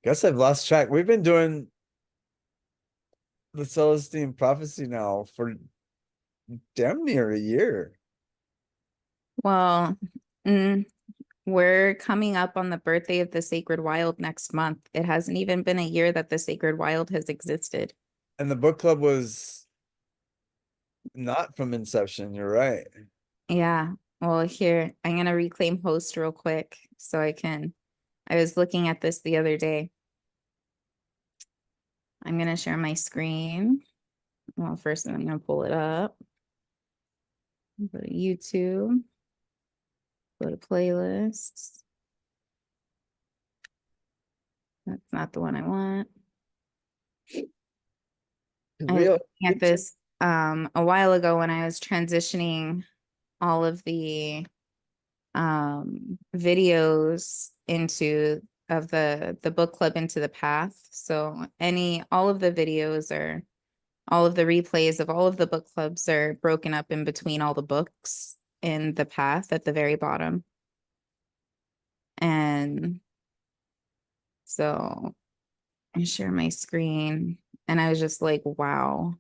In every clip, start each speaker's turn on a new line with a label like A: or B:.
A: Guess I've lost track. We've been doing the Celestine Prophecy now for damn near a year.
B: Well, mm, we're coming up on the birthday of the Sacred Wild next month. It hasn't even been a year that the Sacred Wild has existed.
A: And the book club was not from inception, you're right.
B: Yeah. Well, here, I'm gonna reclaim host real quick I was looking at this the other day. I'm gonna share my screen. Well, first I'm gonna pull it up. Go to YouTube, go to playlists. That's not the one I want. I was
A: Real
B: looking at this a while ago when I was transitioning all of the videos into of the book club into the path. So any all of the videos are all of the replays of all of the book clubs are broken up in between all the books in the path at the very bottom. And so I share my screen and I was just like, wow,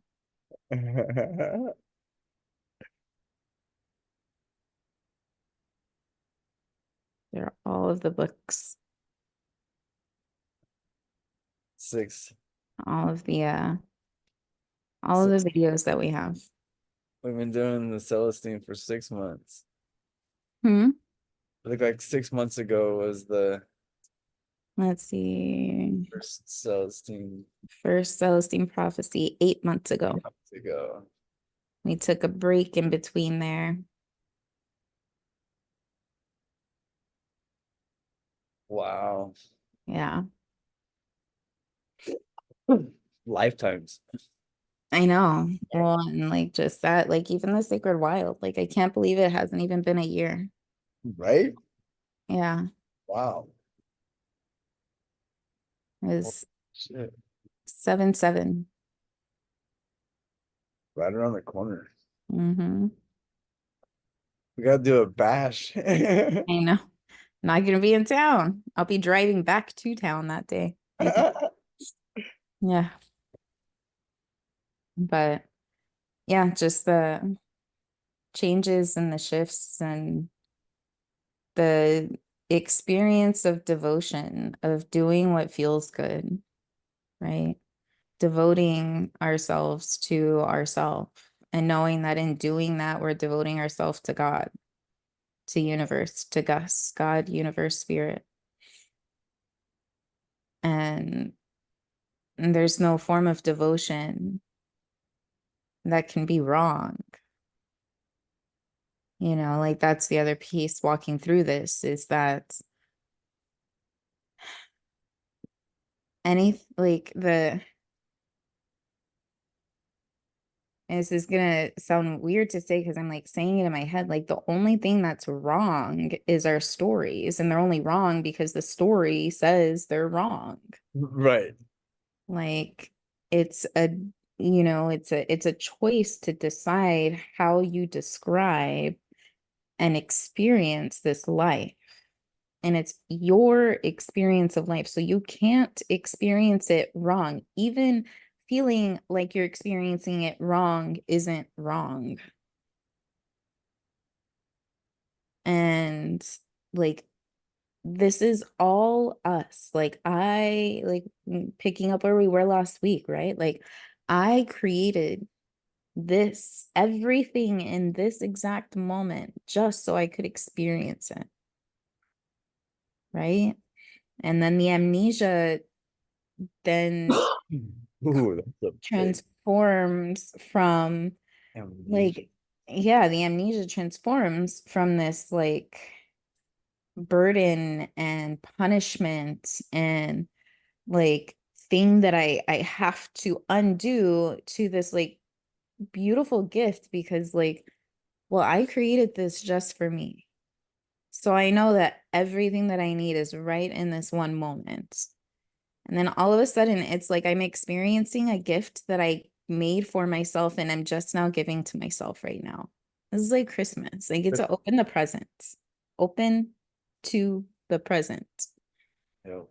B: there are all of the books,
A: six.
B: all of the all of
A: Six.
B: the videos that we have.
A: We've been doing the Celestine for 6 months.
B: Hmm.
A: I think like 6 months ago was the
B: Let's see.
A: first Celestine
B: First Celestine Prophecy 8 months ago.
A: months ago.
B: We took a break in between there.
A: Wow.
B: Yeah,
A: Lifetimes.
B: I know. Well, and like just that, like even the Sacred Wild, like I can't believe it hasn't even been a year.
A: Right?
B: Yeah,
A: Wow.
B: it
A: Oh,
B: was
A: shit.
B: 7/7.
A: Right around the corner.
B: Mm-hmm.
A: We gotta do a bash.
B: I know. Not gonna be in town. I'll be driving back to town that day, I think. Yeah, but yeah, just the changes and the shifts and the experience of devotion, of doing what feels good, right? Devoting ourselves to ourselves and knowing that in doing that, we're devoting ourselves to God, to universe, to Gus, God, universe, spirit. And there's no form of devotion that can be wrong. Like that's the other piece walking through this is that any like the and this is gonna sound weird to say because I'm like saying it in my head, like the only thing that's wrong is our stories, and they're only wrong because the story says they're wrong.
A: Right.
B: Like it's a it's a choice to decide how you describe and experience this life. And it's your experience of life. So you can't experience it wrong. Even feeling like you're experiencing it wrong isn't wrong. And like, this is all us. Like, picking up where we were last week, right? Like, I created everything in this exact moment just so I could experience it, right? And then the amnesia then
A: Ooh, that's a big
B: transforms from
A: amnesia.
B: like, yeah, the amnesia transforms from this like burden and punishment and like thing that I have to undo to this like beautiful gift because like, well, I created this just for me. So I know that everything that I need is right in this one moment. And then all of a sudden, it's like I'm experiencing a gift that I made for myself and I'm just now giving to myself right now. This is like Christmas. I get to open the presents, open to the present.
A: Yep.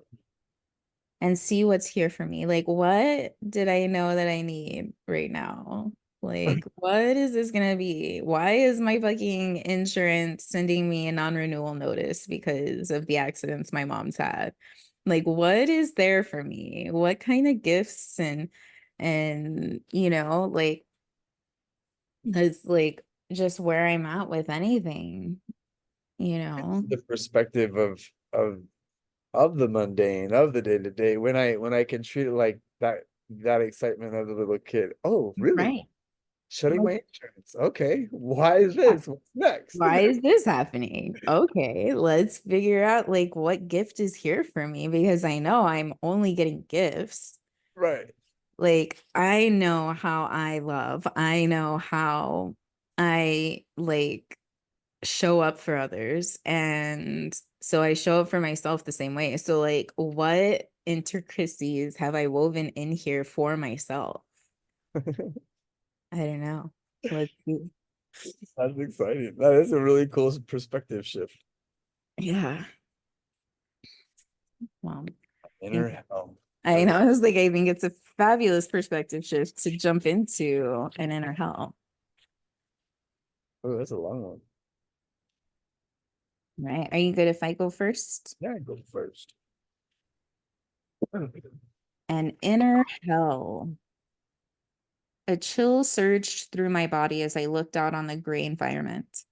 B: and see what's here for me. Like, what did I know that I need right now? Like, what is this gonna be? Why is my fucking insurance sending me a non-renewal notice because of the accidents my mom's had? Like, what is there for me? What kind of gifts and like that's like just where I'm at with anything, you know?
A: The perspective of the mundane, of the day to day, when I can treat it like that excitement of the little kid. Oh, really?
B: Right.
A: Shutting
B: Like,
A: my insurance. Okay. Why is
B: yeah.
A: this? What's next?
B: Why is this happening? Okay, let's figure out like what gift is here for me because I know I'm only getting gifts.
A: Right.
B: Like I know how I love. I know how I like show up for others. And so I show up for myself the same way. So like what intricacies have I woven in here for myself? I don't know. Let's see.
A: That's exciting. That is a really cool perspective shift.
B: Yeah. Well,
A: Inner helm.
B: I know. I was like, I think it's a fabulous perspective shift to jump into an inner hell,
A: Oh, that's a long one.
B: right? Are you good if I go first?
A: Yeah, go first.
B: An inner hell. A chill surged through my body as I looked out on the gray environment.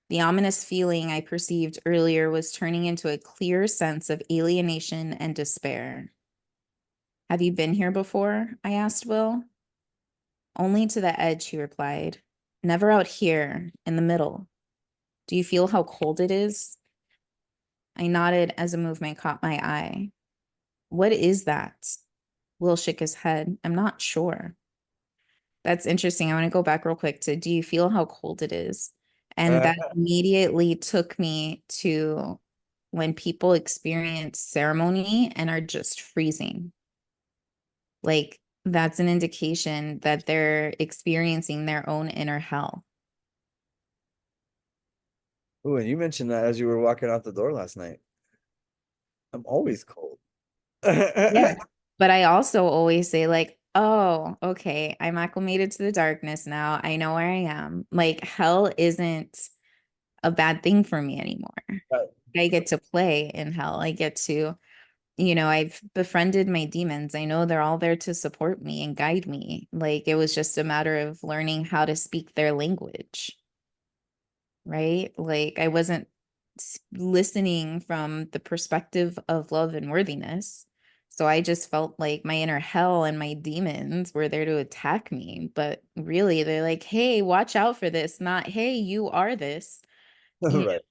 B: The ominous feeling I perceived earlier was turning into a clear sense of alienation and despair. Have you been here before? I asked Will. Only to the edge, he replied. Never out here, in the middle. Do you feel how cold it is? I nodded as a movement caught my eye. What is that? Will shook his head. I'm not sure. That's interesting. I want to go back real quick to do you feel how cold it is? And
A: Uh,
B: that immediately took me to when people experience ceremony and are just freezing. Like that's an indication that they're experiencing their own inner hell.
A: oh, and you mentioned that as you were walking out the door last night. I'm always cold.
B: Yeah. But I also always say, like, oh, okay, I'm acclimated to the darkness now. I know where I am. Like, hell isn't a bad thing for me anymore. I get to play in hell. I get to, I've befriended my demons. I know they're all there to support me and guide me. Like, it was just a matter of learning how to speak their language, right? Like, I wasn't listening from the perspective of love and worthiness. So I just felt like my inner hell and my demons were there to attack me. But really, they're like, hey, watch out for this, not, hey, you are this. You
A: Right.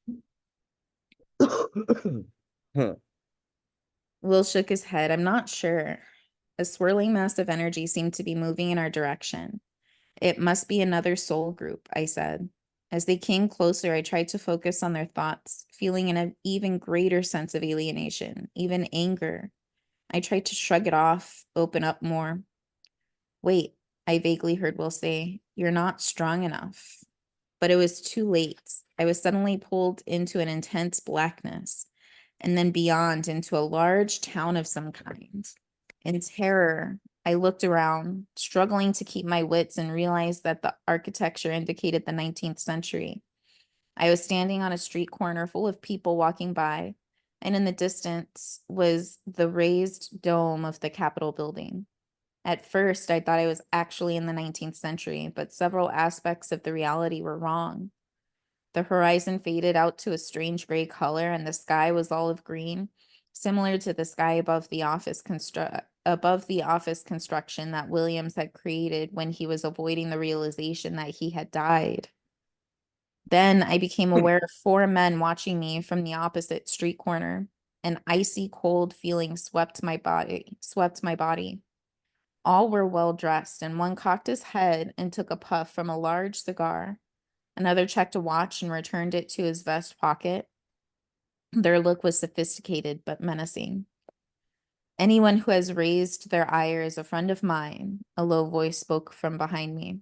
A: Huh.
B: Will shook his head. I'm not sure. A swirling mass of energy seemed to be moving in our direction. It must be another soul group, I said. As they came closer, I tried to focus on their thoughts, feeling an even greater sense of alienation, even anger. I tried to shrug it off, open up more. Wait, I vaguely heard Will say, you're not strong enough. But it was too late. I was suddenly pulled into an intense blackness, and then beyond into a large town of some kind. In terror, I looked around, struggling to keep my wits and realized that the architecture indicated the 19th century. I was standing on a street corner full of people walking by, and in the distance was the raised dome of the Capitol building. At first, I thought I was actually in the 19th century, but several aspects of the reality were wrong. The horizon faded out to a strange gray color, and the sky was olive green, similar to the sky above the office construction that Williams had created when he was avoiding the realization that he had died. Then I became aware of four men watching me from the opposite street corner. An icy cold feeling swept my body. All were well dressed, and one cocked his head and took a puff from a large cigar. Another checked a watch and returned it to his vest pocket. Their look was sophisticated but menacing. Anyone who has raised their ire is a friend of mine, a low voice spoke from behind me.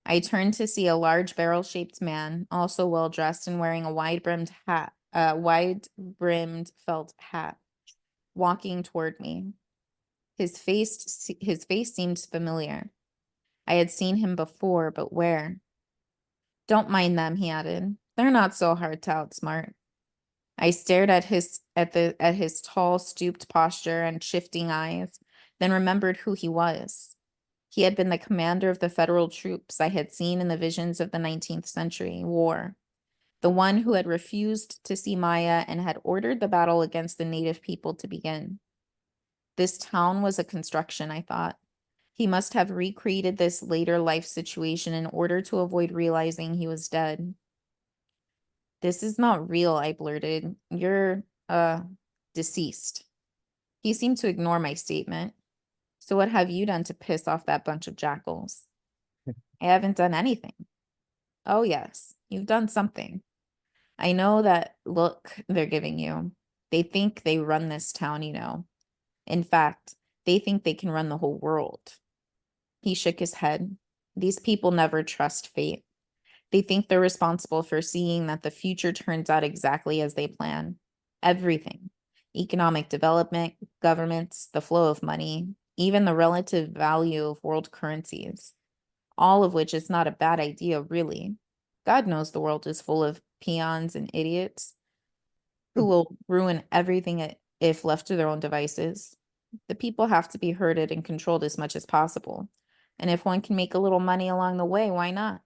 B: I turned to see a large barrel-shaped man, also well dressed and wearing a wide-brimmed felt hat. walking toward me. His face seemed familiar. I had seen him before, but where? Don't mind them, he added. They're not so hard to outsmart. I stared at his tall, stooped posture and shifting eyes, then remembered who he was. He had been the commander of the federal troops I had seen in the visions of the 19th century war, the one who had refused to see Maya and had ordered the battle against the native people to begin. This town was a construction, I thought. He must have recreated this later life situation in order to avoid realizing he was dead. This is not real, I blurted. You're, deceased. He seemed to ignore my statement. So what have you done to piss off that bunch of jackals? I haven't done anything. Oh, yes, you've done something. I know that look they're giving you. They think they run this town, you know. In fact, they think they can run the whole world. He shook his head. These people never trust fate. They think they're responsible for seeing that the future turns out exactly as they plan. Everything. Economic development, governments, the flow of money, even the relative value of world currencies. All of which is not a bad idea, really. God knows the world is full of peons and idiots who will ruin everything if left to their own devices. The people have to be herded and controlled as much as possible. And if one can make a little money along the way, why not?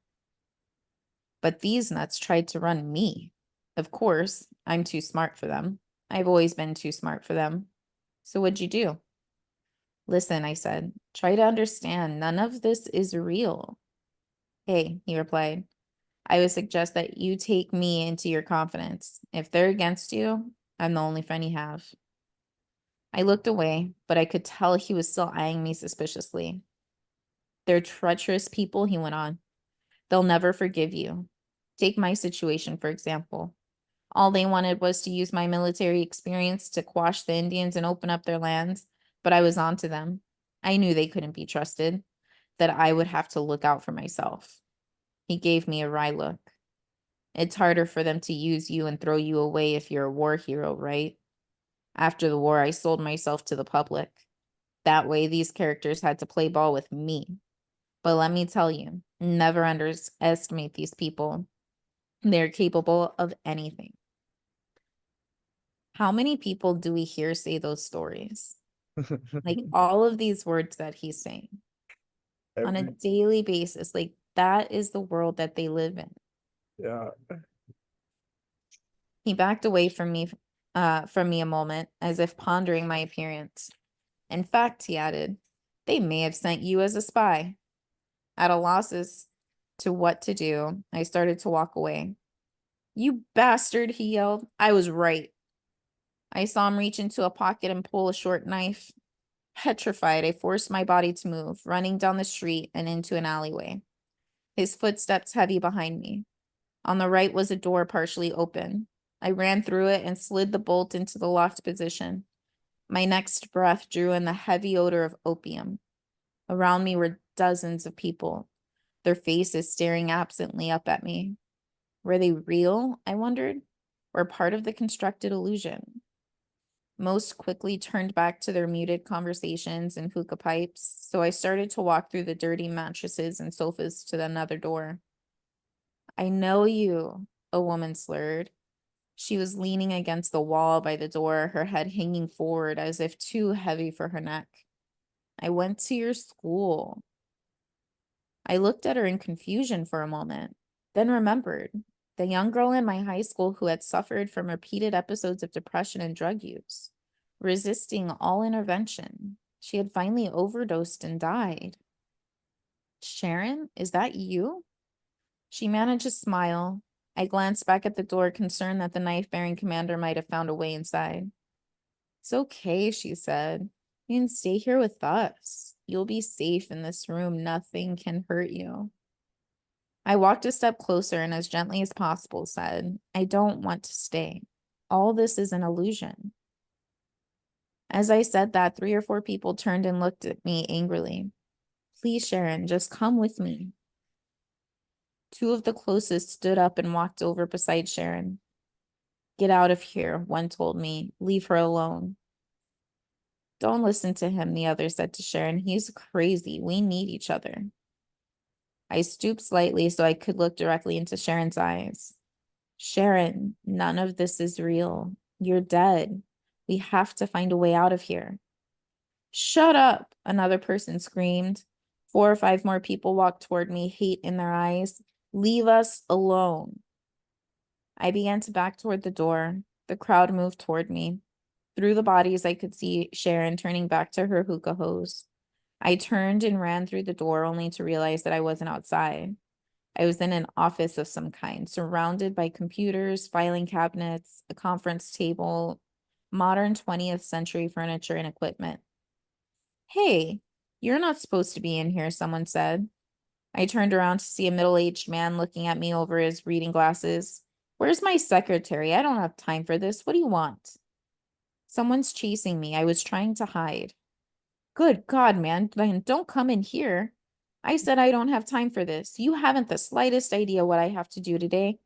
B: But these nuts tried to run me. Of course, I'm too smart for them. I've always been too smart for them. So what'd you do? Listen, I said, try to understand. None of this is real. Hey, he replied, I would suggest that you take me into your confidence. If they're against you, I'm the only friend you have. I looked away, but I could tell he was still eyeing me suspiciously. They're treacherous people, he went on. They'll never forgive you. Take my situation, for example. All they wanted was to use my military experience to quash the Indians and open up their lands, but I was on to them. I knew they couldn't be trusted, that I would have to look out for myself. He gave me a wry look. It's harder for them to use you and throw you away if you're a war hero, right? After the war, I sold myself to the public. That way, these characters had to play ball with me. But let me tell you, never underestimate these people. They're capable of anything. How many people do we hear say those stories? Like all of these words that he's saying on a
A: Every
B: daily basis, like that is the world that they live in.
A: yeah.
B: He backed away from me a moment, as if pondering my appearance. In fact, he added, they may have sent you as a spy. At a loss as to what to do, I started to walk away. You bastard, he yelled. I was right. I saw him reach into a pocket and pull a short knife. Petrified, I forced my body to move, running down the street and into an alleyway. His footsteps heavy behind me. On the right was a door partially open. I ran through it and slid the bolt into the locked position. My next breath drew in the heavy odor of opium. Around me were dozens of people, their faces staring absently up at me. Were they real, I wondered, or part of the constructed illusion? Most quickly turned back to their muted conversations and hookah pipes, so I started to walk through the dirty mattresses and sofas to another door. I know you, a woman slurred. She was leaning against the wall by the door, her head hanging forward as if too heavy for her neck. I went to your school. I looked at her in confusion for a moment, then remembered the young girl in my high school who had suffered from repeated episodes of depression and drug use, resisting all intervention. She had finally overdosed and died. Sharon, is that you? She managed a smile. I glanced back at the door, concerned that the knife-bearing commander might have found a way inside. It's okay, she said. You can stay here with us. You'll be safe in this room. Nothing can hurt you. I walked a step closer and as gently as possible said, I don't want to stay. All this is an illusion. As I said that, 3 or 4 people turned and looked at me angrily. Please, Sharon, just come with me. 2 of the closest stood up and walked over beside Sharon. Get out of here, one told me. Leave her alone. Don't listen to him, the other said to Sharon. He's crazy. We need each other. I stooped slightly so I could look directly into Sharon's eyes. Sharon, none of this is real. You're dead. We have to find a way out of here. Shut up, another person screamed. 4 or 5 more people walked toward me, hate in their eyes. Leave us alone. I began to back toward the door. The crowd moved toward me. Through the bodies, I could see Sharon turning back to her hookah hose. I turned and ran through the door only to realize that I wasn't outside. I was in an office of some kind, surrounded by computers, filing cabinets, a conference table, modern 20th century furniture and equipment. Hey, you're not supposed to be in here, someone said. I turned around to see a middle-aged man looking at me over his reading glasses. Where's my secretary? I don't have time for this. What do you want? Someone's chasing me. I was trying to hide. Good God, man, then don't come in here. I said I don't have time for this. You haven't the slightest idea what I have to do today.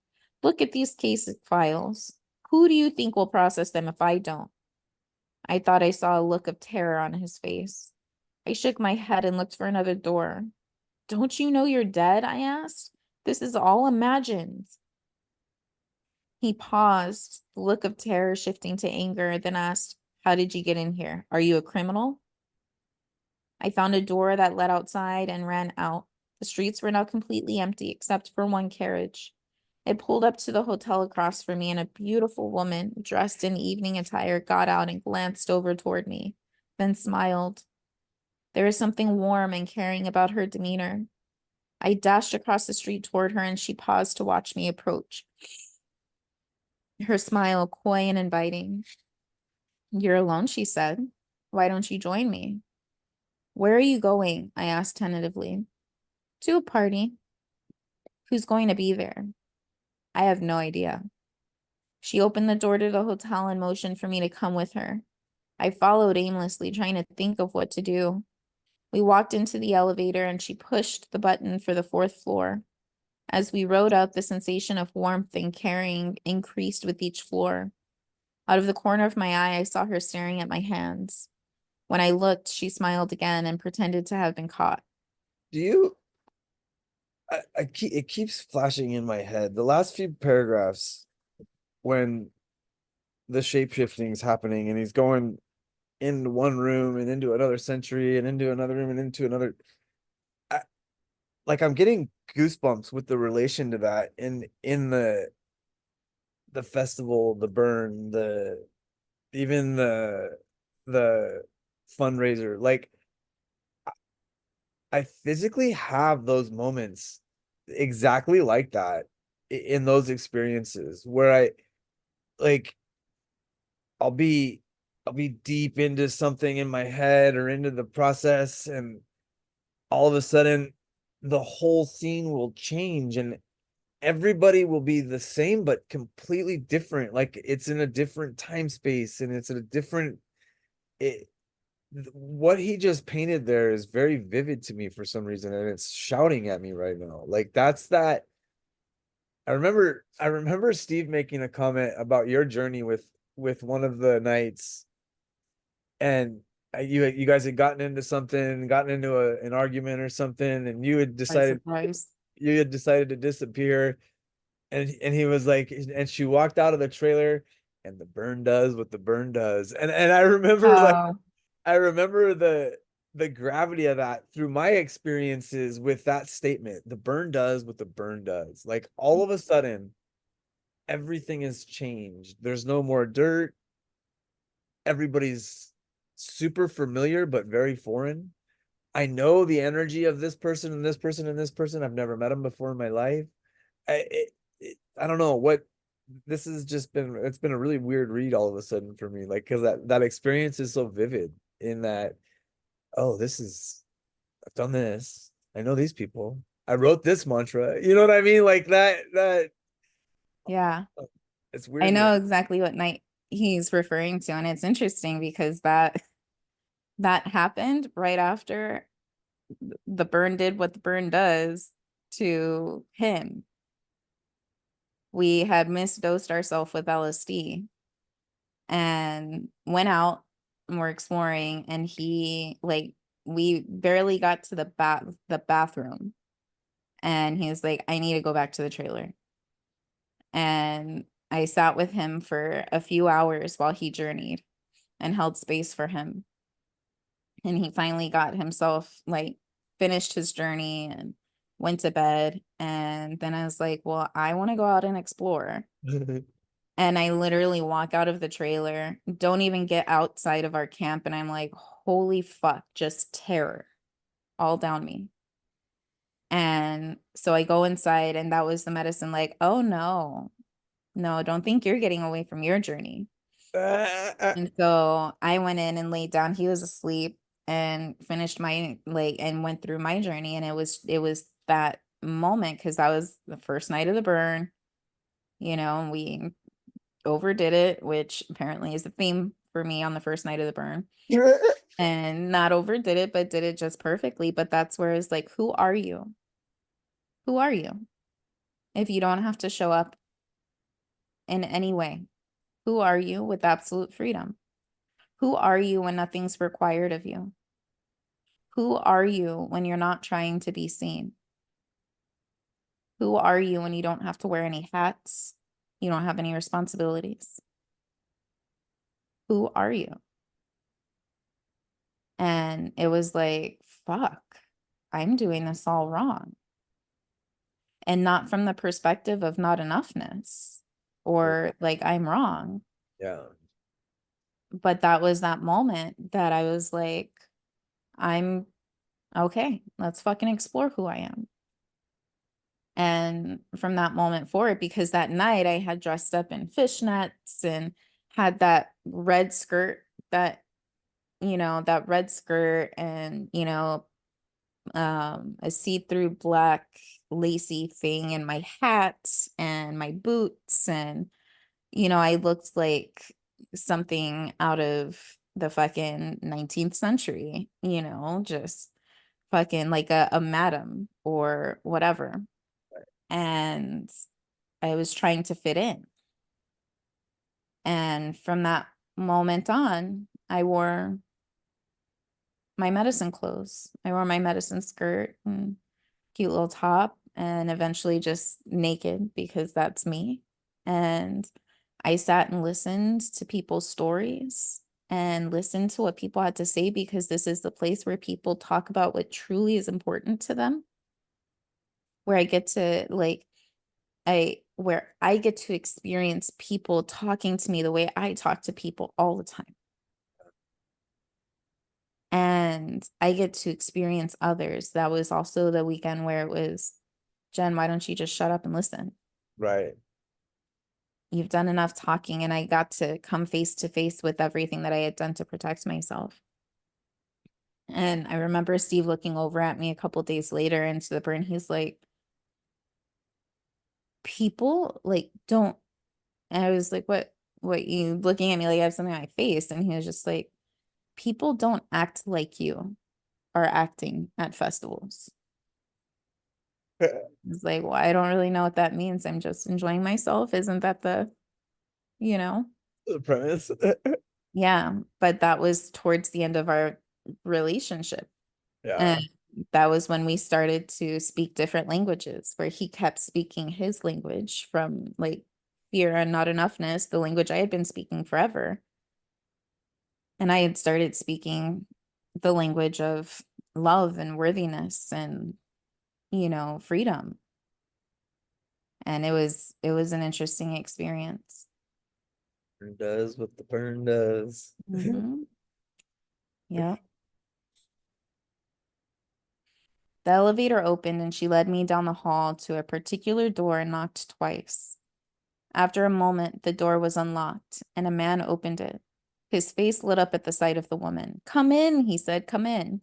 B: Look at these case files. Who do you think will process them if I don't? I thought I saw a look of terror on his face. I shook my head and looked for another door. Don't you know you're dead? I asked. This is all imagined. He paused, the look of terror shifting to anger, then asked, how did you get in here? Are you a criminal? I found a door that led outside and ran out. The streets were now completely empty except for one carriage. It pulled up to the hotel across from me, and a beautiful woman, dressed in evening attire, got out and glanced over toward me, then smiled. There was something warm and caring about her demeanor. I dashed across the street toward her, and she paused to watch me approach, her smile coy and inviting. You're alone, she said. Why don't you join me? Where are you going? I asked tentatively. To a party. Who's going to be there? I have no idea. She opened the door to the hotel and motioned for me to come with her. I followed aimlessly, trying to think of what to do. We walked into the elevator and she pushed the button for the 4th floor. As we rode up, the sensation of warmth and caring increased with each floor. Out of the corner of my eye, I saw her staring at my hands. When I looked, she smiled again and pretended to have been caught.
A: Do you it keeps flashing in my head. The last few paragraphs when the shape shifting is happening and he's going into one room and into another century and into another room and into another. I, like I'm getting goosebumps with the relation to that in the festival, the burn, the even the fundraiser. Like I physically have those moments exactly like that in those experiences where I like I'll be I'll be deep into something in my head or into the process, and all of a sudden the whole scene will change and everybody will be the same but completely different. Like it's in a different time space and it's in a different it, what he just painted there is very vivid to me for some reason, and it's shouting at me right now. Like that's that. I remember Steve making a comment about your journey with one of the nights, and you guys had gotten into something, gotten into an argument or something, and
B: By surprise.
A: you had decided to disappear, and he was like, and she walked out of the trailer, and the burn does what the burn does, and I remember like
B: Oh,
A: I remember the gravity of that through my experiences with that statement. The burn does what the burn does. Like all of a sudden, everything has changed. There's no more dirt. Everybody's super familiar but very foreign. I know the energy of this person and this person and this person. I've never met them before in my life. I don't know what this has just been. It's been a really weird read all of a sudden for me, like because that experience is so vivid in that. Oh, this is I've done this. I know these people. I wrote this mantra. You know what I mean? Like that
B: yeah.
A: it's
B: I
A: weird, man.
B: know exactly what night he's referring to, and it's interesting because that happened right after the burn did what the burn does to him. We had misdosed ourselves with LSD and went out. we're exploring, and he like we barely got to the bathroom, and he was like, I need to go back to the trailer. And I sat with him for a few hours while he journeyed and held space for him. And he finally got himself like finished his journey and went to bed. And then I was like, well, I want to go out and explore. And I literally walk out of the trailer, don't even get outside of our camp. And I'm like, holy fuck, just terror all down me. And so I go inside, and that was the medicine, like, oh no, no, don't think you're getting away from your journey. And so I went in and laid down. He was asleep, and finished my like and went through my journey. And it was that moment because that was the first night of the burn. We overdid it, which apparently is the theme for me on the first night of the burn. And not overdid it, but did it just perfectly. But that's where it's like, who are you? Who are you? If you don't have to show up in any way, who are you with absolute freedom? Who are you when nothing's required of you? Who are you when you're not trying to be seen? Who are you when you don't have to wear any hats? You don't have any responsibilities? Who are you? And it was like, fuck, I'm doing this all wrong. And not from the perspective of not enoughness or like I'm wrong.
A: Yeah.
B: But that was that moment that I was like, I'm okay, let's fucking explore who I am. And from that moment forward, because that night I had dressed up in fishnets and had that red skirt, that red skirt, and, a see-through black lacy thing, and my hat and my boots. And, I looked like something out of the fucking 19th century, just fucking like a madam or whatever. And I was trying to fit in. And from that moment on, I wore my medicine clothes. I wore my medicine skirt and cute little top, and eventually just naked because that's me. And I sat and listened to people's stories and listened to what people had to say, because this is the place where people talk about what truly is important to them, where I get to like where I get to experience people talking to me the way I talk to people all the time. And I get to experience others. That was also the weekend where it was, Jen, why don't you just shut up and listen?
A: Right.
B: You've done enough talking. And I got to come face to face with everything that I had done to protect myself. And I remember Steve looking over at me a couple days later into the burn. He's like, people like don't. And I was like, what you looking at me like I have something on my face? And he was just like, people don't act like you are acting at festivals. It's like, well, I don't really know what that means. I'm just enjoying myself. Isn't that the, you know?
A: The premise.
B: Yeah. But that was towards the end of our relationship.
A: Yeah.
B: And that was when we started to speak different languages, where he kept speaking his language from like fear and not enoughness, the language I had been speaking forever. And I had started speaking the language of love and worthiness and, freedom. And it was an interesting experience.
A: Burn does what the burn does.
B: Hmm. Yeah. The elevator opened, and she led me down the hall to a particular door and knocked twice. After a moment, the door was unlocked, and a man opened it. His face lit up at the sight of the woman. Come in, he said, come in.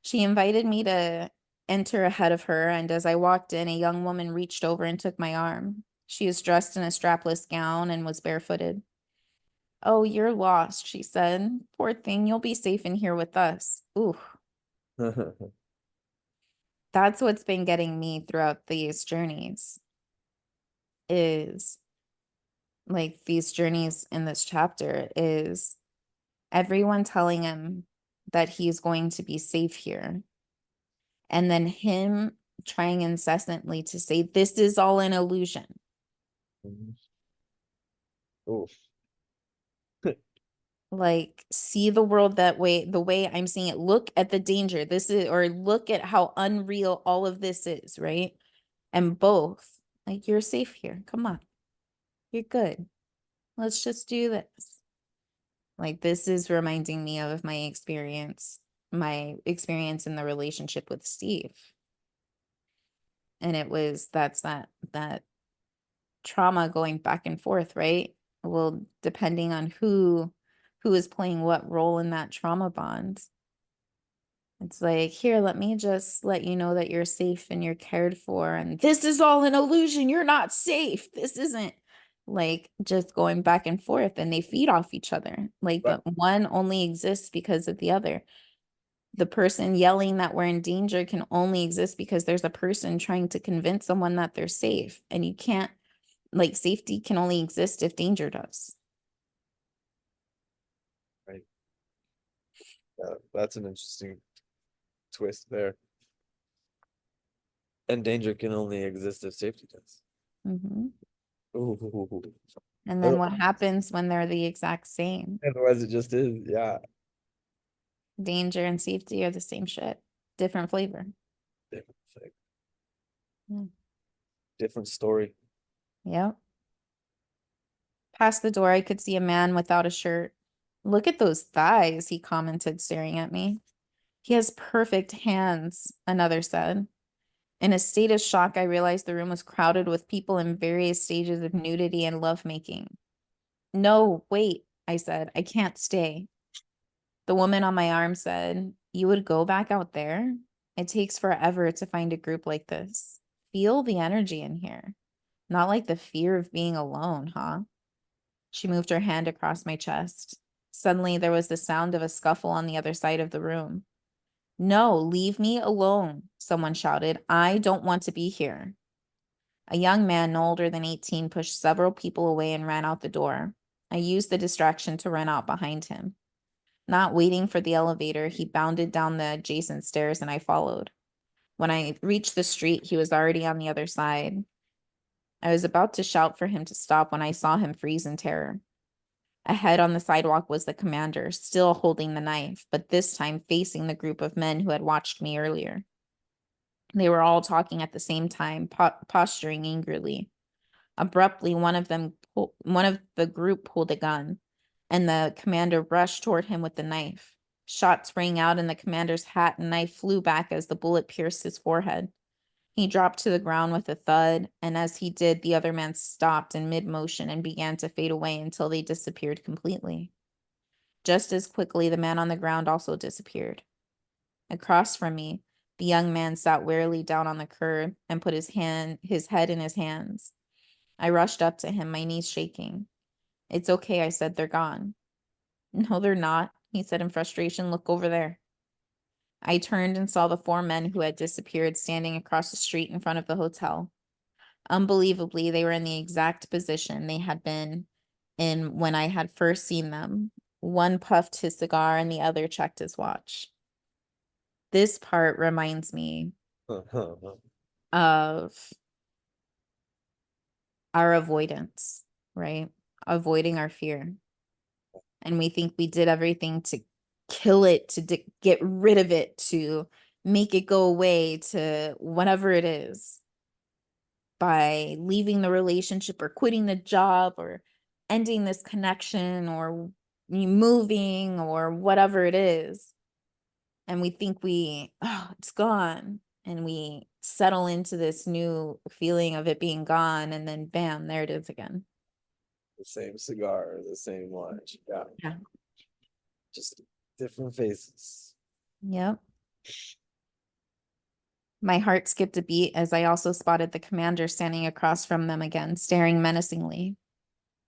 B: She invited me to enter ahead of her, and as I walked in, a young woman reached over and took my arm. She was dressed in a strapless gown and was barefooted. Oh, you're lost, she said. Poor thing, you'll be safe in here with us. Ooh, that's what's been getting me throughout these journeys, is like these journeys in this chapter is everyone telling him that he's going to be safe here, and then him trying incessantly to say, this is all an illusion.
A: Mhm. Oof.
B: Like, see the world that way, the way I'm seeing it. Look at the danger. This is, or look at how unreal all of this is, right? And both, like, you're safe here. Come on. You're good. Let's just do this. Like, this is reminding me of my experience in the relationship with Steve. And it was, that's that trauma going back and forth, right? Well, depending on who is playing what role in that trauma bond. It's like, here, let me just let you know that you're safe and you're cared for. And this is all an illusion. You're not safe. This isn't, like, just going back and forth, and they feed off each other. Like,
A: Right.
B: the one only exists because of the other. The person yelling that we're in danger can only exist because there's a person trying to convince someone that they're safe. And you can't, like, safety can only exist if danger does.
A: Right. Yeah, that's an interesting twist there. And danger can only exist if safety does.
B: Mhm.
A: Ooh.
B: And then
A: Other-
B: what happens when they're the exact same?
A: Otherwise, it just is. Yeah.
B: Danger and safety are the same shit, different flavor.
A: Different thing.
B: Yeah.
A: Different story.
B: Yep. Past the door, I could see a man without a shirt. Look at those thighs, he commented, staring at me. He has perfect hands, another said. In a state of shock, I realized the room was crowded with people in various stages of nudity and lovemaking. No, wait, I said. I can't stay. The woman on my arm said, you would go back out there? It takes forever to find a group like this. Feel the energy in here. Not like the fear of being alone, huh? She moved her hand across my chest. Suddenly, there was the sound of a scuffle on the other side of the room. No, leave me alone, someone shouted. I don't want to be here. A young man no older than 18 pushed several people away and ran out the door. I used the distraction to run out behind him. Not waiting for the elevator, he bounded down the adjacent stairs and I followed. When I reached the street, he was already on the other side. I was about to shout for him to stop when I saw him freeze in terror. Ahead on the sidewalk was the commander, still holding the knife, but this time facing the group of men who had watched me earlier. They were all talking at the same time, posturing angrily. Abruptly, one of the group pulled a gun, and the commander rushed toward him with the knife. Shots rang out, and the commander's hat and knife flew back as the bullet pierced his forehead. He dropped to the ground with a thud, and as he did, the other man stopped in mid-motion and began to fade away until they disappeared completely. Just as quickly, the man on the ground also disappeared. Across from me, the young man sat wearily down on the curb and put his head in his hands. I rushed up to him, my knees shaking. It's okay, I said, they're gone. No, they're not, he said in frustration. Look over there. I turned and saw the four men who had disappeared standing across the street in front of the hotel. Unbelievably, they were in the exact position they had been in when I had first seen them. One puffed his cigar and the other checked his watch. This part reminds me of our avoidance, right? Avoiding our fear. And we think we did everything to kill it, to get rid of it, to make it go away, to whatever it is, by leaving the relationship or quitting the job or ending this connection or moving or whatever it is. And we think oh, it's gone. And we settle into this new feeling of it being gone. And then bam, there it is again.
A: The same cigar, the same watch. Yeah.
B: Yeah.
A: Just different faces.
B: Yep. My heart skipped a beat as I also spotted the commander standing across from them again, staring menacingly.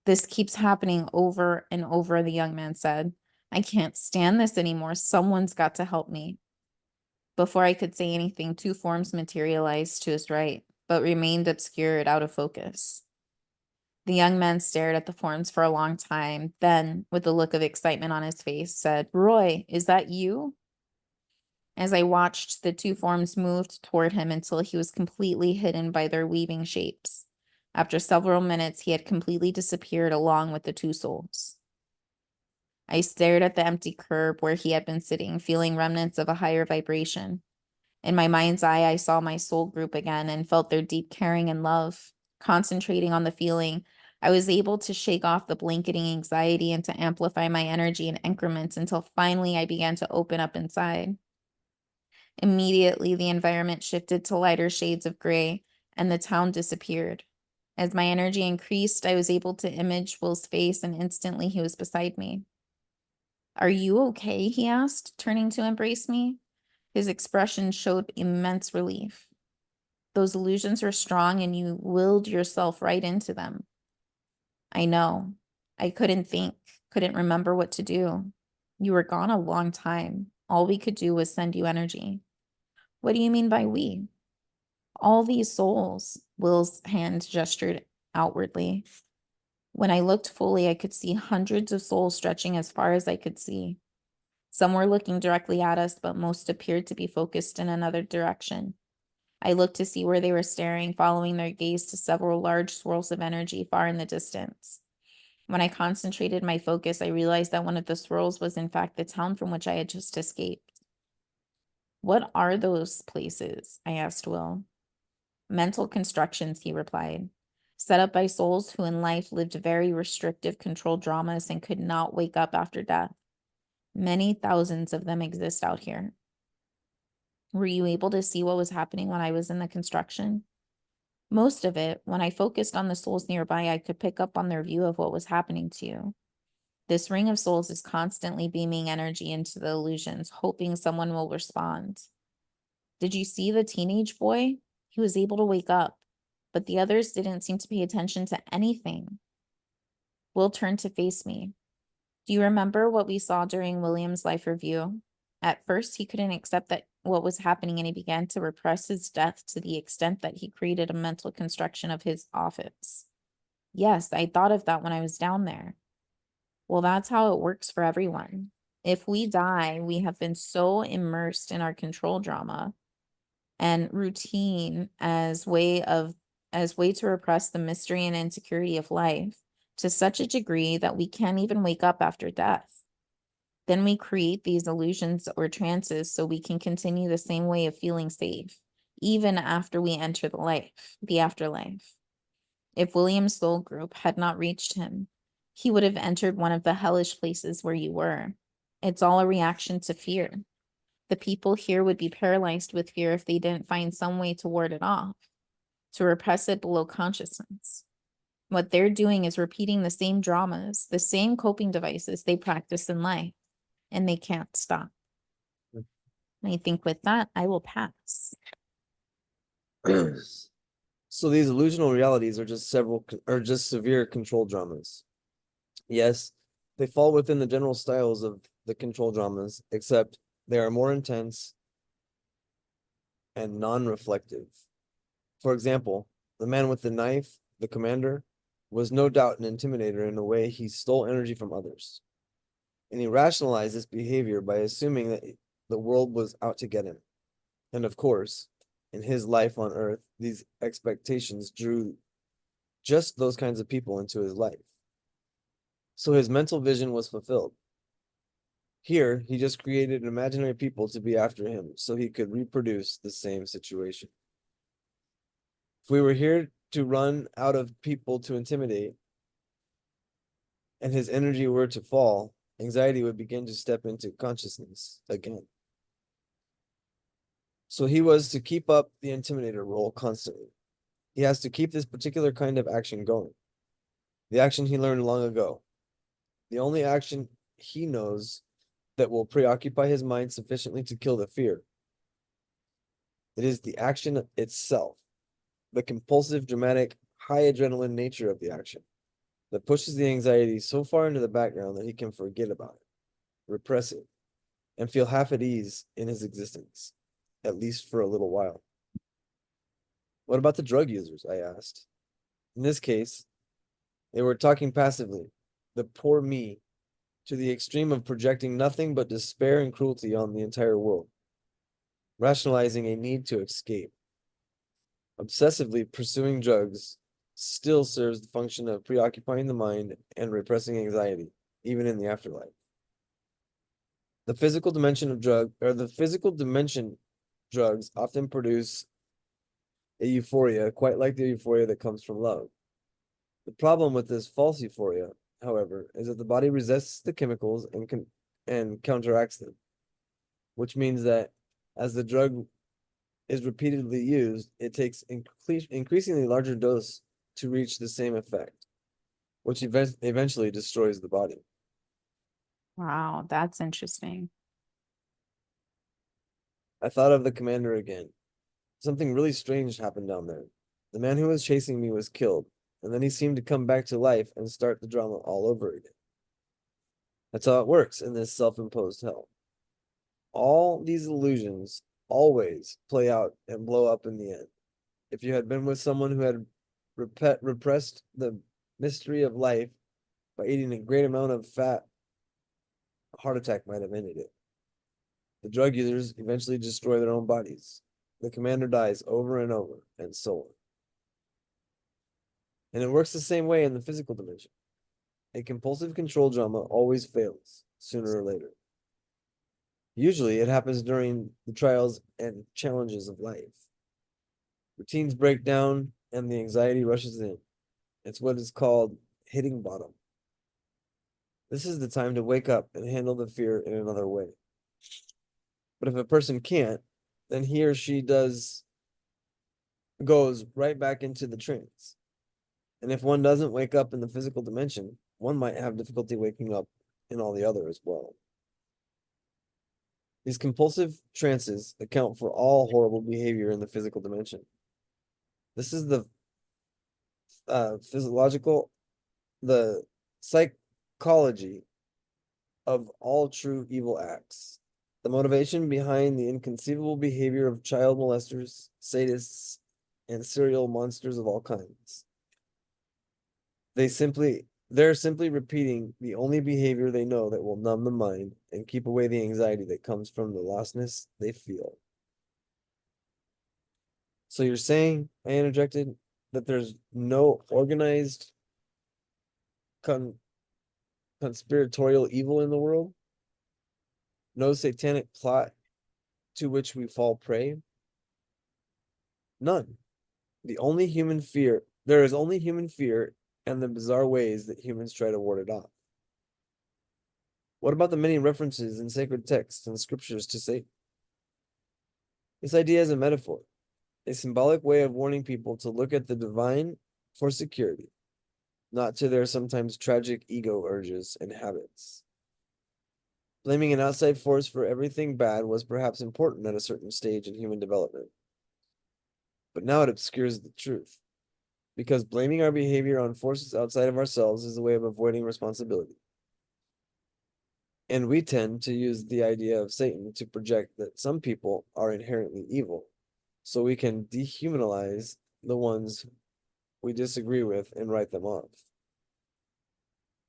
B: This keeps happening over and over, the young man said. I can't stand this anymore. Someone's got to help me. Before I could say anything, two forms materialized to his right, but remained obscured out of focus. The young man stared at the forms for a long time, then, with a look of excitement on his face, said, Roy, is that you? As I watched, the two forms moved toward him until he was completely hidden by their weaving shapes. After several minutes, he had completely disappeared along with the two souls. I stared at the empty curb where he had been sitting, feeling remnants of a higher vibration. In my mind's eye, I saw my soul group again and felt their deep caring and love. Concentrating on the feeling, I was able to shake off the blanketing anxiety and to amplify my energy in increments until finally I began to open up inside. Immediately, the environment shifted to lighter shades of gray, and the town disappeared. As my energy increased, I was able to image Will's face, and instantly he was beside me. Are you okay? He asked, turning to embrace me. His expression showed immense relief. Those illusions are strong, and you willed yourself right into them. I know. I couldn't think, couldn't remember what to do. You were gone a long time. All we could do was send you energy. What do you mean by we? All these souls, Will's hand gestured outwardly. When I looked fully, I could see hundreds of souls stretching as far as I could see. Some were looking directly at us, but most appeared to be focused in another direction. I looked to see where they were staring, following their gaze to several large swirls of energy far in the distance. When I concentrated my focus, I realized that one of the swirls was in fact the town from which I had just escaped. What are those places? I asked Will. Mental constructions, he replied, set up by souls who in life lived very restrictive controlled dramas and could not wake up after death. Many thousands of them exist out here. Were you able to see what was happening when I was in the construction? Most of it, when I focused on the souls nearby, I could pick up on their view of what was happening to you. This ring of souls is constantly beaming energy into the illusions, hoping someone will respond. Did you see the teenage boy? He was able to wake up, but the others didn't seem to pay attention to anything. Will turned to face me. Do you remember what we saw during William's life review? At first, he couldn't accept that what was happening and he began to repress his death to the extent that he created a mental construction of his office. Yes, I thought of that when I was down there. Well, that's how it works for everyone. If we die, we have been so immersed in our control drama and routine as way to repress the mystery and insecurity of life to such a degree that we can't even wake up after death. Then we create these illusions or trances so we can continue the same way of feeling safe, even after we enter the afterlife. If William's soul group had not reached him, he would have entered one of the hellish places where you were. It's all a reaction to fear. The people here would be paralyzed with fear if they didn't find some way to ward it off, to repress it below consciousness. What they're doing is repeating the same dramas, the same coping devices they practice in life, and they can't stop. I think with that, I will pass.
A: So these illusional realities are just severe control dramas. Yes, they fall within the general styles of the control dramas, except they are more intense and non-reflective. For example, the man with the knife, the commander, was no doubt an intimidator in a way he stole energy from others. And he rationalized this behavior by assuming that the world was out to get him. And of course, in his life on Earth, these expectations drew just those kinds of people into his life. So his mental vision was fulfilled. Here, he just created imaginary people to be after him so he could reproduce the same situation. If we were here to run out of people to intimidate, and his energy were to fall, anxiety would begin to step into consciousness again. So he was to keep up the intimidator role constantly. He has to keep this particular kind of action going. The action he learned long ago. The only action he knows that will preoccupy his mind sufficiently to kill the fear. It is the action itself, the compulsive, dramatic, high adrenaline nature of the action that pushes the anxiety so far into the background that he can forget about it, repress it, and feel half at ease in his existence, at least for a little while. What about the drug users? I asked. In this case, They were talking passively, the poor me, to the extreme of projecting nothing but despair and cruelty on the entire world, rationalizing a need to escape. Obsessively pursuing drugs still serves the function of preoccupying the mind and repressing anxiety, even in the afterlife. The physical dimension drugs often produce a euphoria, quite like the euphoria that comes from love. The problem with this false euphoria, however, is that the body resists the chemicals and counteracts them, which means that as the drug is repeatedly used, it takes increasingly larger dose to reach the same effect, which eventually destroys the body.
B: Wow, that's interesting.
A: I thought of the commander again. Something really strange happened down there. The man who was chasing me was killed, and then he seemed to come back to life and start the drama all over again. That's how it works in this self-imposed hell. All these illusions always play out and blow up in the end. If you had been with someone who had repressed the mystery of life by eating a great amount of fat, a heart attack might have ended it. The drug users eventually destroy their own bodies. The commander dies over and over, and so on. And it works the same way in the physical dimension. A compulsive control drama always fails, sooner or later. Usually, it happens during the trials and challenges of life. Routines break down, and the anxiety rushes in. It's what is called hitting bottom. This is the time to wake up and handle the fear in another way. But if a person can't, then he or she goes right back into the trance. And if one doesn't wake up in the physical dimension, one might have difficulty waking up in all the other as well. These compulsive trances account for all horrible behavior in the physical dimension. This is the physiological, the psychology of all true evil acts. The motivation behind the inconceivable behavior of child molesters, sadists, and serial monsters of all kinds. They're simply repeating the only behavior they know that will numb the mind and keep away the anxiety that comes from the lostness they feel. So you're saying, I interjected, that there's no organized conspiratorial evil in the world? No satanic plot to which we fall prey? None. There is only human fear and the bizarre ways that humans try to ward it off. What about the many references in sacred texts and scriptures to Satan? This idea is a metaphor, a symbolic way of warning people to look at the divine for security, not to their sometimes tragic ego urges and habits. Blaming an outside force for everything bad was perhaps important at a certain stage in human development. But now it obscures the truth, because blaming our behavior on forces outside of ourselves is a way of avoiding responsibility. And we tend to use the idea of Satan to project that some people are inherently evil, so we can dehumanize the ones we disagree with and write them off.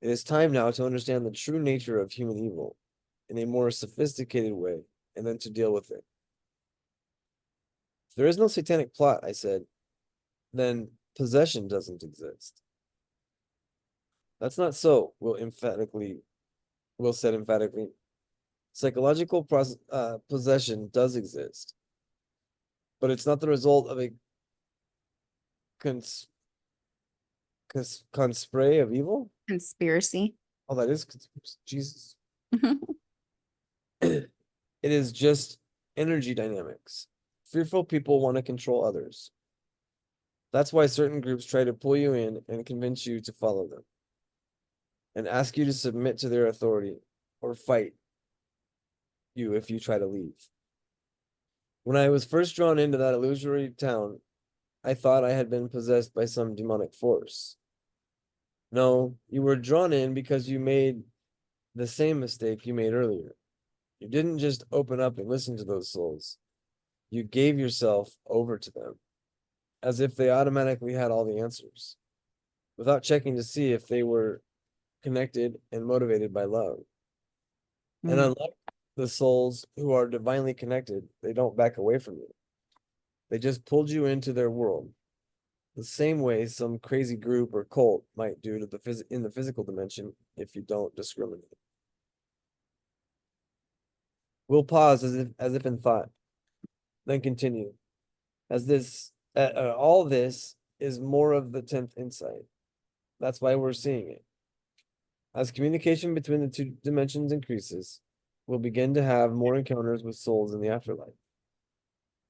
A: It is time now to understand the true nature of human evil in a more sophisticated way and then to deal with it. If there is no satanic plot, I said, then possession doesn't exist. That's not so, Will said emphatically. Psychological possession does exist, but it's not the result of a cons conspray of evil.
B: Conspiracy.
A: Oh, that is Jesus. It is just energy dynamics. Fearful people want to control others. That's why certain groups try to pull you in and convince you to follow them and ask you to submit to their authority or fight you if you try to leave. When I was first drawn into that illusory town, I thought I had been possessed by some demonic force. No, you were drawn in because you made the same mistake you made earlier. You didn't just open up and listen to those souls. You gave yourself over to them, as if they automatically had all the answers. without checking to see if they were connected and motivated by love. And
B: Mm.
A: unlike the souls who are divinely connected, they don't back away from you. They just pulled you into their world, the same way some crazy group or cult might do to in the physical dimension if you don't discriminate. We'll pause as if in thought, then continue. All this is more of the 10th insight. That's why we're seeing it. As communication between the two dimensions increases, we'll begin to have more encounters with souls in the afterlife.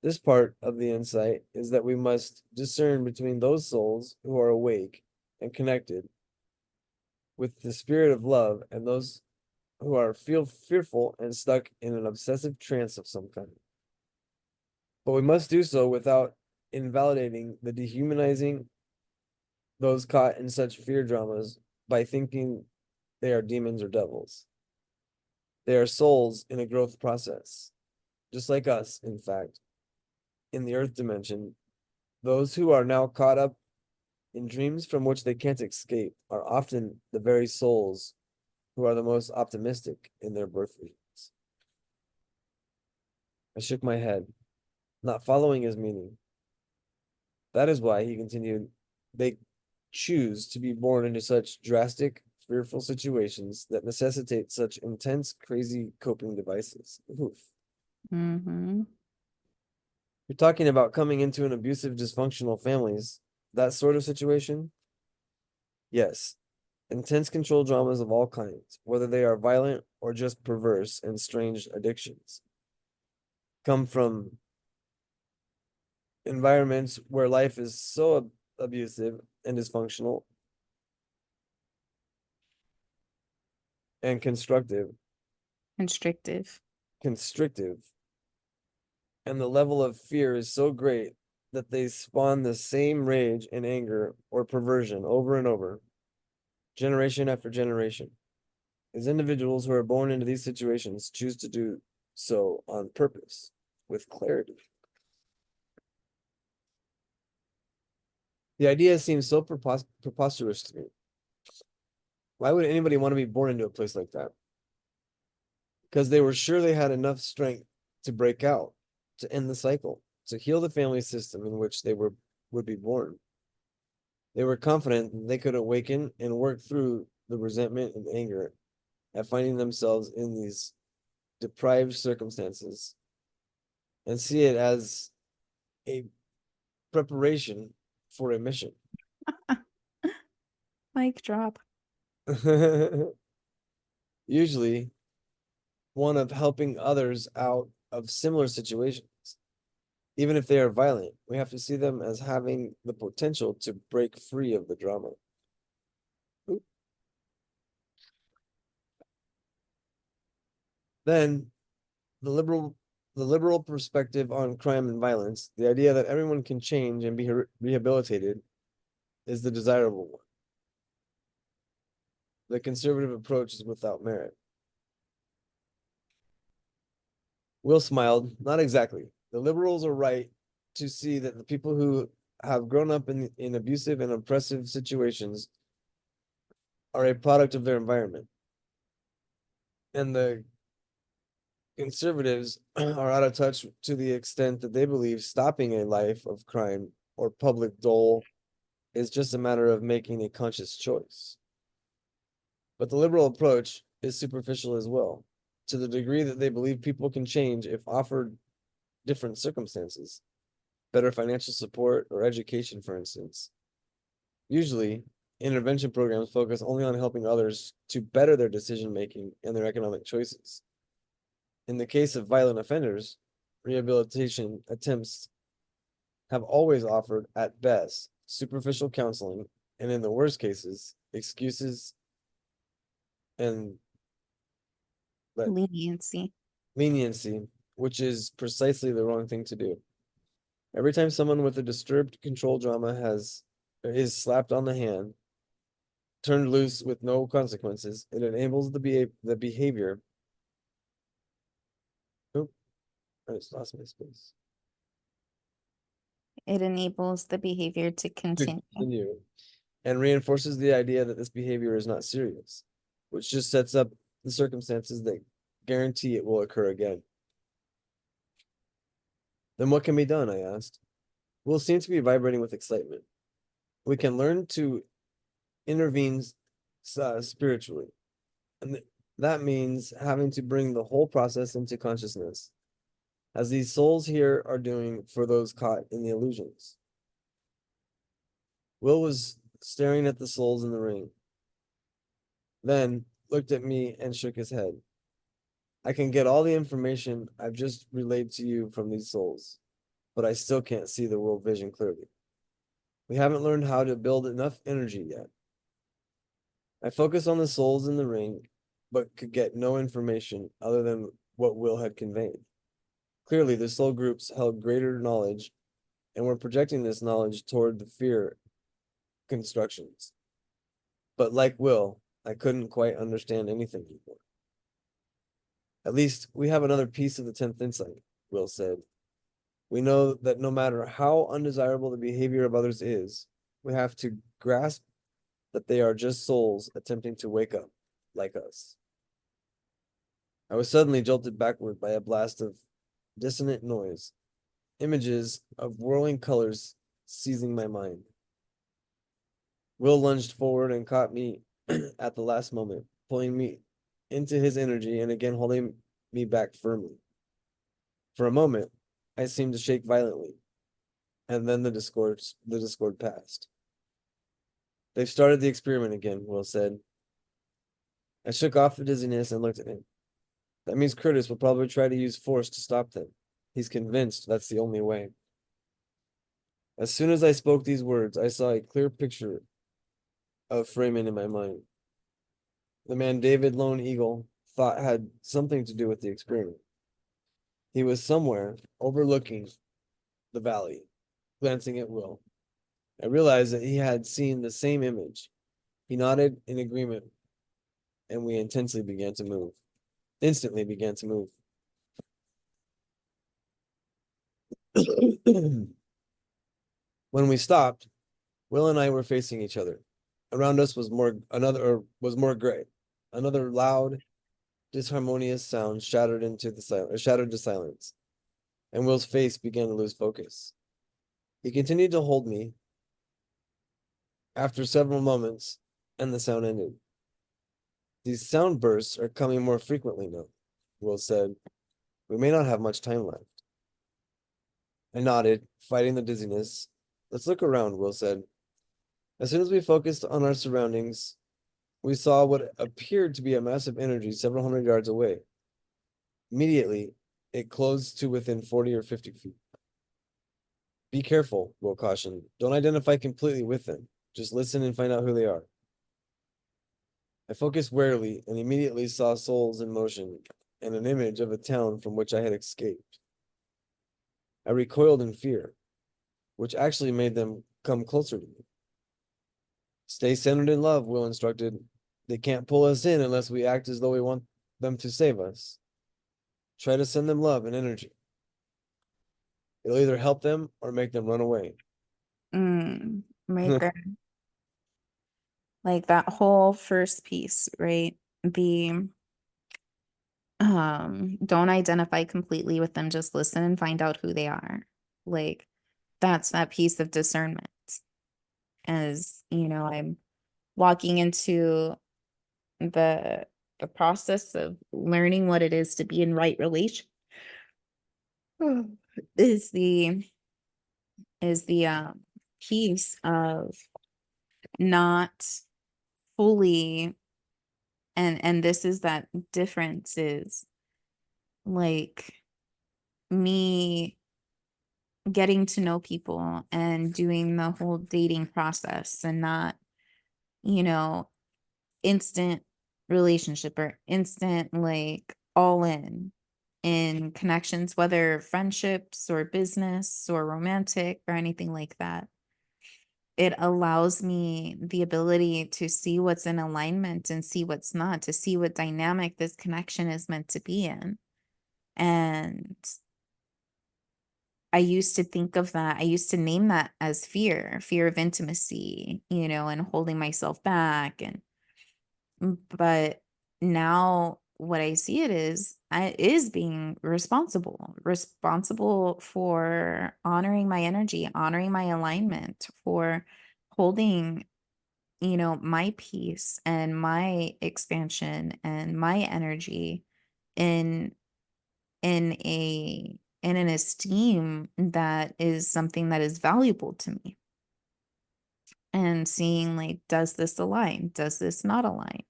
A: This part of the insight is that we must discern between those souls who are awake and connected with the spirit of love and those who are fearful and stuck in an obsessive trance of some kind. But we must do so without invalidating the dehumanizing those caught in such fear dramas by thinking they are demons or devils. They are souls in a growth process, just like us, in fact. In the earth dimension, those who are now caught up in dreams from which they can't escape are often the very souls who are the most optimistic in their birth visions. I shook my head, not following his meaning. That is why, he continued, they choose to be born into such drastic, fearful situations that necessitate such intense, crazy coping devices. Oof.
B: Mm-hmm.
A: You're talking about coming into an abusive, dysfunctional families, that sort of situation? Yes. Intense control dramas of all kinds, whether they are violent or just perverse and strange addictions, come from environments where life is so abusive and dysfunctional and
B: Constrictive.
A: constrictive, and the level of fear is so great that they spawn the same rage and anger or perversion over and over, generation after generation. As individuals who are born into these situations choose to do so on purpose, with clarity. The idea seems so preposterous to me. Why would anybody want to be born into a place like that? Because they were sure they had enough strength to break out, to end the cycle, to heal the family system in which would be born. They were confident that they could awaken and work through the resentment and anger at finding themselves in these deprived circumstances and see it as a preparation for a mission.
B: Mic drop.
A: Usually one of helping others out of similar situations. Even if they are violent, we have to see them as having the potential to break free of the drama. Then the liberal the liberal perspective on crime and violence, the idea that everyone can change and be rehabilitated, is the desirable one. The conservative approach is without merit. Will smiled, not exactly. The liberals are right to see that the people who have grown up in abusive and oppressive situations are a product of their environment. And the conservatives are out of touch to the extent that they believe stopping a life of crime or public dole is just a matter of making a conscious choice. But the liberal approach is superficial as well, to the degree that they believe people can change if offered different circumstances, better financial support or education, for instance. Usually, intervention programs focus only on helping others to better their decision making and their economic choices. In the case of violent offenders, rehabilitation attempts have always offered, at best, superficial counseling, and in the worst cases, excuses and
B: Leniency.
A: leniency, which is precisely the wrong thing to do. Every time someone with a disturbed control drama is slapped on the hand, turned loose with no consequences, it enables the behavior. Oop, I just lost my space.
B: It enables the behavior to
A: To
B: continue.
A: continue. and reinforces the idea that this behavior is not serious, which just sets up the circumstances that guarantee it will occur again. Then what can be done? I asked. Will seem to be vibrating with excitement. We can learn to intervene spiritually, and that means having to bring the whole process into consciousness, as these souls here are doing for those caught in the illusions. Will was staring at the souls in the ring, then looked at me and shook his head. I can get all the information I've just relayed to you from these souls, but I still can't see the world vision clearly. We haven't learned how to build enough energy yet. I focus on the souls in the ring, but could get no information other than what Will had conveyed. Clearly, the soul groups held greater knowledge and were projecting this knowledge toward the fear constructions. But like Will, I couldn't quite understand anything anymore. At least we have another piece of the 10th insight, Will said. We know that no matter how undesirable the behavior of others is, we have to grasp that they are just souls attempting to wake up, like us. I was suddenly jolted backward by a blast of dissonant noise, images of whirling colors seizing my mind. Will lunged forward and caught me at the last moment, pulling me into his energy and again holding me back firmly. For a moment, I seemed to shake violently, and then the discord passed. They've started the experiment again, Will said. I shook off the dizziness and looked at him. That means Curtis will probably try to use force to stop them. He's convinced that's the only way. As soon as I spoke these words, I saw a clear picture of Freeman in my mind. The man David Lone Eagle thought had something to do with the experiment. He was somewhere overlooking the valley, glancing at Will. I realized that he had seen the same image. He nodded in agreement, and we intensely began to move. Instantly began to move. When we stopped, Will and I were facing each other. Around us was more gray. Another loud, disharmonious sound shattered the silence, and Will's face began to lose focus. He continued to hold me after several moments, and the sound ended. These sound bursts are coming more frequently now, Will said. We may not have much time left. I nodded, fighting the dizziness. Let's look around, Will said. As soon as we focused on our surroundings, we saw what appeared to be a massive energy several hundred yards away. Immediately, it closed to within 40 or 50 feet. Be careful, Will cautioned. Don't identify completely with them. Just listen and find out who they are. I focused warily and immediately saw souls in motion and an image of a town from which I had escaped. I recoiled in fear, which actually made them come closer to me. Stay centered in love, Will instructed. They can't pull us in unless we act as though we want them to save us. Try to send them love and energy. It'll either help them or make them run away.
B: Right there. Like that whole first piece, right? The don't identify completely with them, just listen and find out who they are. Like that's that piece of discernment. As you know, I'm walking into the the process of learning what it is to be in right relation is the piece of not fully, and this is that difference is like me getting to know people and doing the whole dating process and not, you know, instant relationship or instant like all in connections, whether friendships or business or romantic or anything like that. It allows me the ability to see what's in alignment and see what's not, to see what dynamic this connection is meant to be in. And I used to think of that, I used to name that as fear of intimacy, and holding myself back. But now what I see it is being responsible for honoring my energy, honoring my alignment, for holding, my peace and my expansion and my energy in in an esteem that is something that is valuable to me, and seeing like, does this align? Does this not align?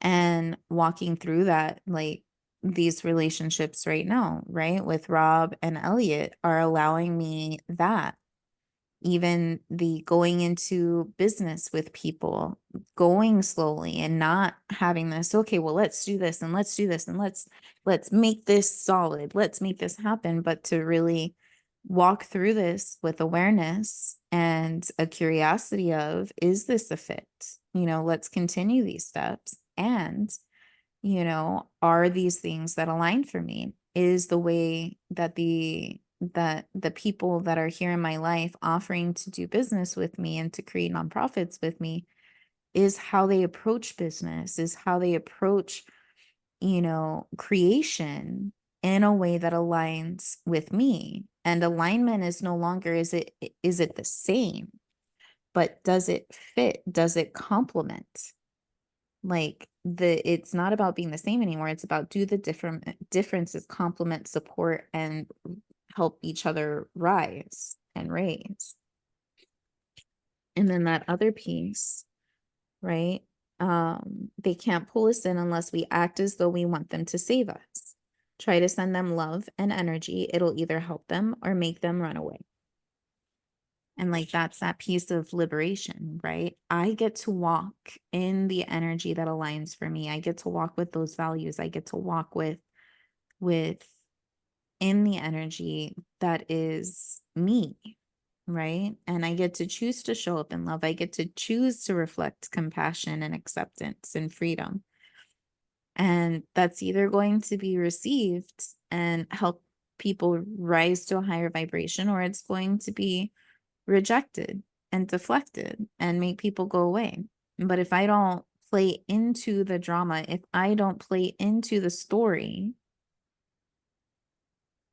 B: And walking through that, like these relationships right now, right, with Rob and Elliot are allowing me that. Even the going into business with people, going slowly and not having this, okay, well, let's do this and let's do this and let's make this solid. Let's make this happen. But to really walk through this with awareness and a curiosity of, is this a fit? Let's continue these steps. And are these things that align for me? Is the way that the people that are here in my life offering to do business with me and to create nonprofits with me, is how they approach business, is how they approach, creation in a way that aligns with me. And alignment is no longer, is it the same, but does it fit? Does it complement? Like, it's not about being the same anymore. It's about, do the differences complement, support, and help each other rise and raise. And then that other piece, right? They can't pull us in unless we act as though we want them to save us. Try to send them love and energy. It'll either help them or make them run away. And like, that's that piece of liberation, right? I get to walk in the energy that aligns for me. I get to walk with those values. I get to walk with in the energy that is me, right? And I get to choose to show up in love. I get to choose to reflect compassion and acceptance and freedom. And that's either going to be received and help people rise to a higher vibration, or it's going to be rejected and deflected and make people go away. But if I don't play into the drama, if I don't play into the story,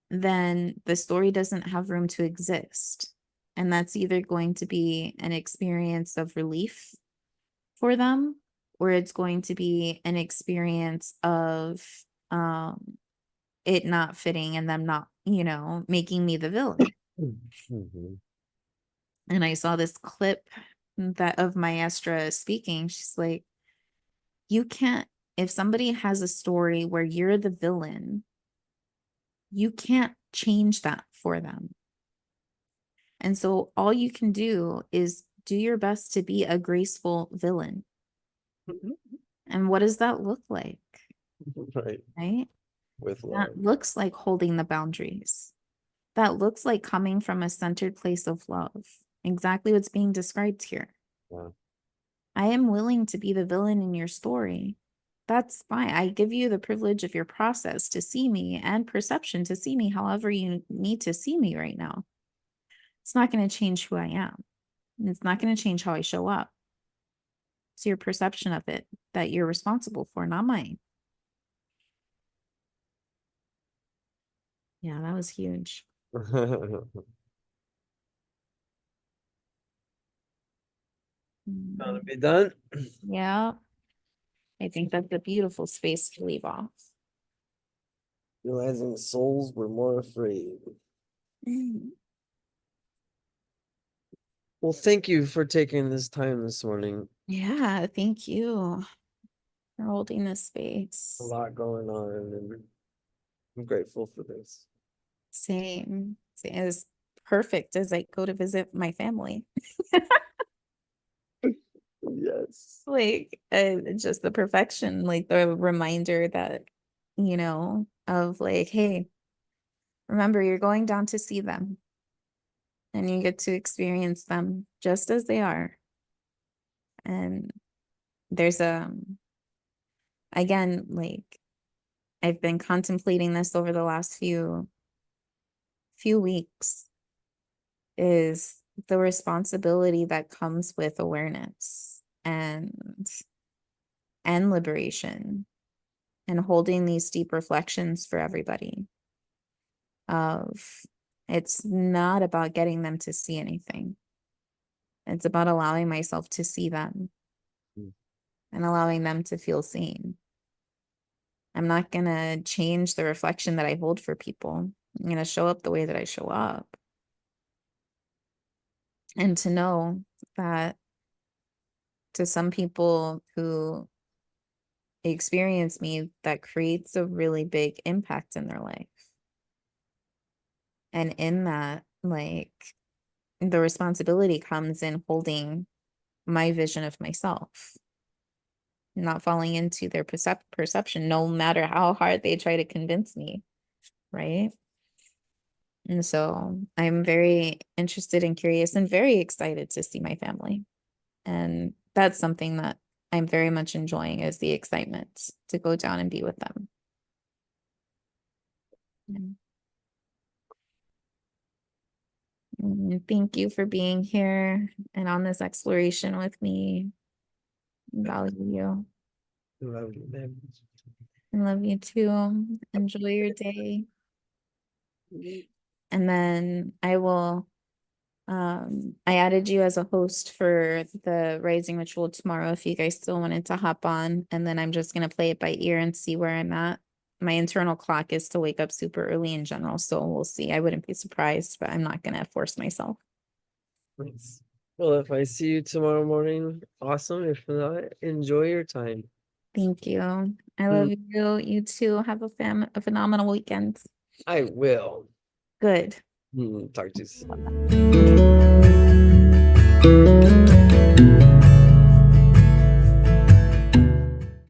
B: then the story doesn't have room to exist. And that's either going to be an experience of relief for them, or it's going to be an experience of it not fitting and them not, making me the villain.
A: Mhm.
B: And I saw this clip that of Maestra speaking. She's like, you can't, if somebody has a story where you're the villain, you can't change that for them. And so all you can do is do your best to be a graceful villain. And what does that look like?
A: Right.
B: Right?
A: With
B: That
A: love.
B: looks like holding the boundaries. That looks like coming from a centered place of love. Exactly what's being described here.
A: Yeah.
B: I am willing to be the villain in your story. That's fine. I give you the privilege of your process to see me and perception to see me however you need to see me right now. It's not going to change who I am. It's not going to change how I show up. It's your perception of it that you're responsible for, not mine. Yeah, that was huge.
A: Gonna
B: Mhm.
A: be done.
B: Yeah, I think that's a beautiful space to leave off.
A: Realizing souls were more afraid.
B: Mhm.
A: Well, thank you for taking this time this morning.
B: Yeah, thank you for holding this
A: A
B: space.
A: lot going on, and I'm grateful for this.
B: Same. As perfect as I go to visit my family.
A: Yes.
B: Like, just the perfection, like the reminder that, of like, hey, remember, you're going down to see them and you get to experience them just as they are. And there's again, like, I've been contemplating this over the last few weeks is the responsibility that comes with awareness and liberation and holding these deep reflections for everybody of it's not about getting them to see anything. It's about allowing myself to see them and allowing them to feel seen. I'm not going to change the reflection that I hold for people. I'm going to show up the way that I show up. And to know that to some people who experience me, that creates a really big impact in their life. And in that, like, the responsibility comes in holding my vision of myself, not falling into their perception, no matter how hard they try to convince me, right? And so I'm very interested and curious and very excited to see my family. And that's something that I'm very much enjoying is the excitement to go down and be with them. And thank you for being here and on this exploration with me. Value you.
A: Love you, man.
B: I love you too. Enjoy your day. And then I added you as a host for the rising ritual tomorrow if you guys still wanted to hop on. And then I'm just gonna play it by ear and see where I'm at. My internal clock is to wake up super early in general, so we'll see. I wouldn't be surprised, but I'm not gonna force myself.
C: Nice. Well, if I see you tomorrow morning, awesome. If not, enjoy your time.
B: Thank you. I love you. You too. Have a phenomenal weekend.
C: I will.
B: Good.
C: Talk to you soon.
B: Okay.